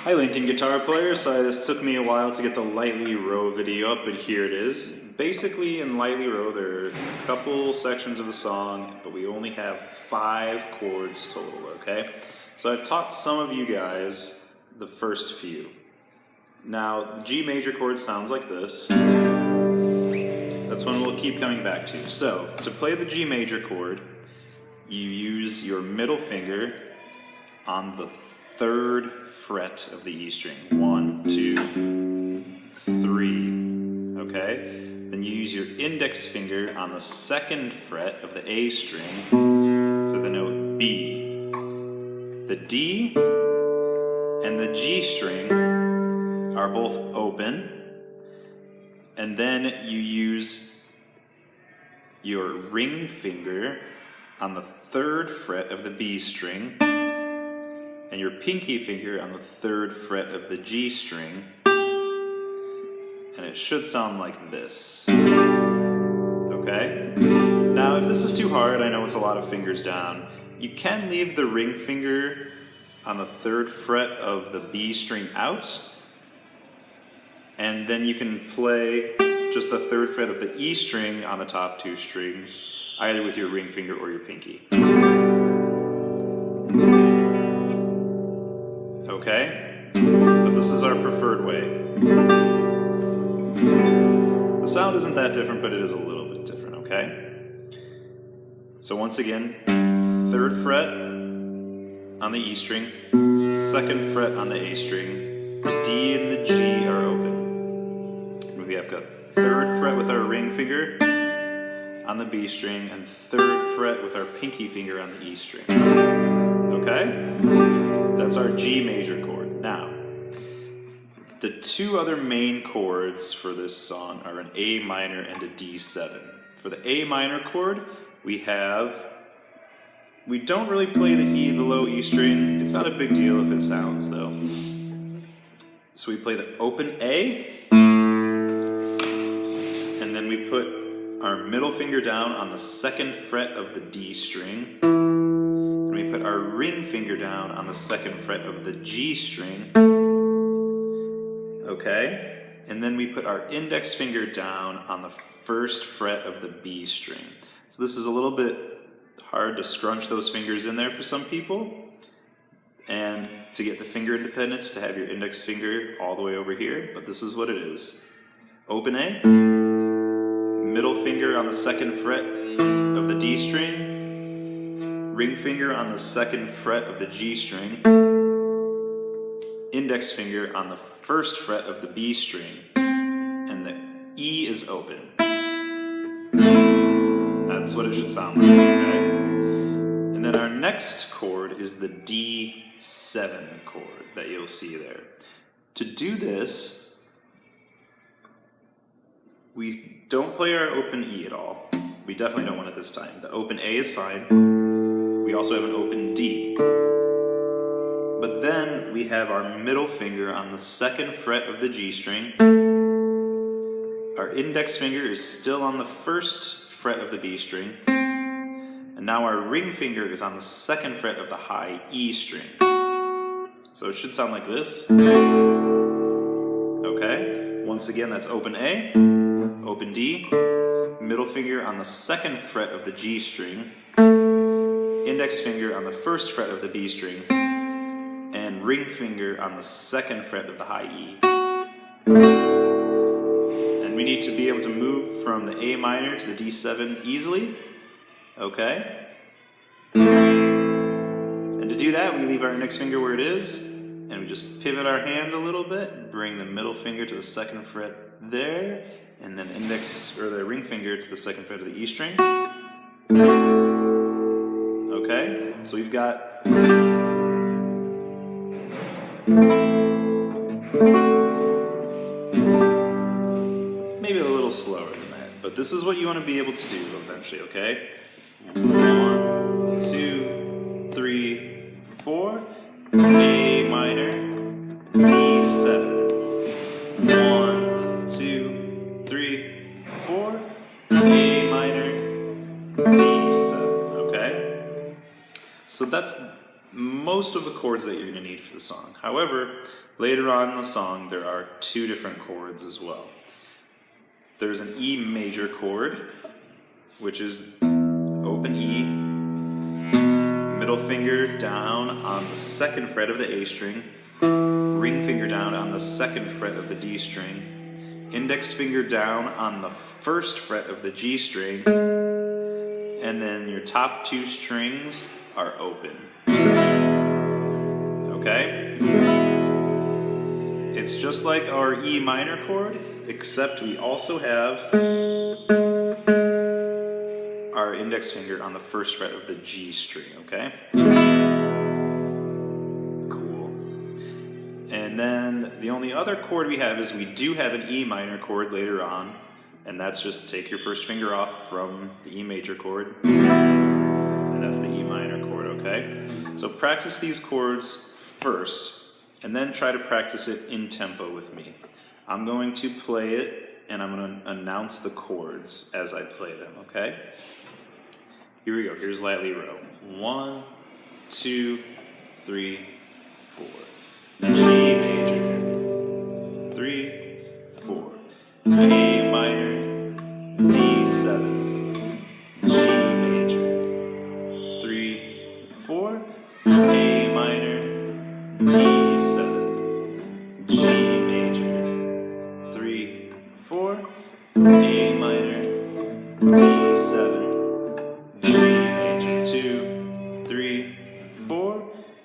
Hi Lincoln Guitar Players, this took me a while to get the Lightly Row video up, but here it is. Basically in Lightly Row there are a couple sections of the song, but we only have 5 chords total, okay? So I've taught some of you guys the first few. Now, the G major chord sounds like this. That's one we'll keep coming back to. So, to play the G major chord, you use your middle finger on the 3rd fret of the E string. 1, 2, 3. Okay? Then you use your index finger on the 2nd fret of the A string for the note B. The D and the G string are both open, and then you use your ring finger on the 3rd fret of the B string and your pinky finger on the 3rd fret of the G string, and it should sound like this. Okay? Now, if this is too hard, I know it's a lot of fingers down, you can leave the ring finger on the 3rd fret of the B string out, and then you can play just the 3rd fret of the E string on the top 2 strings, either with your ring finger or your pinky. Okay? But this is our preferred way. The sound isn't that different, but it is a little bit different, okay? So once again, 3rd fret on the E string, 2nd fret on the A string, the D and the G are open. We have got 3rd fret with our ring finger on the B string and 3rd fret with our pinky finger on the E string. Okay? That's our G major chord. Now, the 2 other main chords for this song are an A minor and a D7. For the A minor chord, we don't really play the low E string. It's not a big deal if it sounds though. So we play the open A, and then we put our middle finger down on the 2nd fret of the D string, and we put our ring finger down on the 2nd fret of the G string, okay? And then we put our index finger down on the 1st fret of the B string. So this is a little bit hard to scrunch those fingers in there for some people, and to get the finger independence, to have your index finger all the way over here, but this is what it is. Open A, middle finger on the 2nd fret of the D string, ring finger on the 2nd fret of the G string, index finger on the 1st fret of the B string, and the E is open. That's what it should sound like, okay? And then our next chord is the D7 chord that you'll see there. To do this, we don't play our open E at all. We definitely don't want it this time. The open A is fine. We also have an open D. But then we have our middle finger on the 2nd fret of the G string. Our index finger is still on the 1st fret of the B string. And now our ring finger is on the 2nd fret of the high E string. So it should sound like this. Okay? Once again, that's open A, open D, middle finger on the 2nd fret of the G string, index finger on the 1st fret of the B string, and ring finger on the 2nd fret of the high E. And we need to be able to move from the A minor to the D7 easily. Okay? And to do that, we leave our index finger where it is, and we just pivot our hand a little bit, bring the middle finger to the 2nd fret there, and then the ring finger to the 2nd fret of the E string. Okay? So we've got maybe a little slower than that, but this is what you want to be able to do eventually, okay? 1, 2, 3, 4, A minor, D7. 1, 2, 3, 4, A minor, D7, okay? So that's most of the chords that you're going to need for the song. However, later on in the song, there are two different chords as well. There's an E major chord, which is open E, middle finger down on the 2nd fret of the A string, ring finger down on the 2nd fret of the D string, index finger down on the 1st fret of the G string, and then your top 2 strings are open. Okay? It's just like our E minor chord, except we also have our index finger on the 1st fret of the G string, okay? Cool. And then the only other chord we have is we do have an E minor chord later on, and that's just take your 1st finger off from the E major chord, and that's the E minor chord, okay? So practice these chords first, and then try to practice it in tempo with me. I'm going to play it, and I'm going to announce the chords as I play them, okay? Here we go. Here's Lightly Row. 1, 2, 3, 4. G major. 3, 4. A minor. D7. G major. 3, 4. A minor. D7. G major. 3, 4. A minor. D7. G major, 2, 3, 4,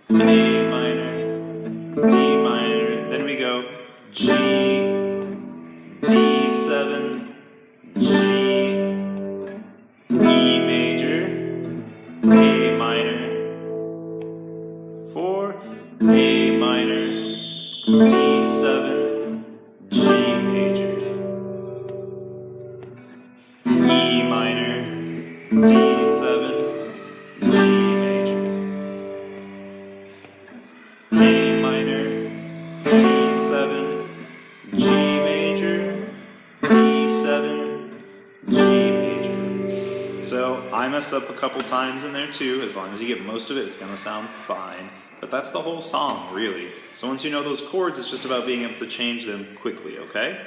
A minor, D minor, then we go G, D7, G, E major, A minor, 4, A minor, D7, G major, E minor, D7, G major, A minor, D7, G major, D7, G major. So I messed up a couple times in there too. As long as you get most of it, it's going to sound fine. But that's the whole song, really. So once you know those chords, it's just about being able to change them quickly, okay?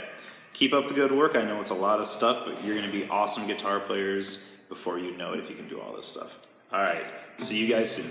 Keep up the good work. I know it's a lot of stuff, but you're going to be awesome guitar players before you know it if you can do all this stuff. All right, see you guys soon.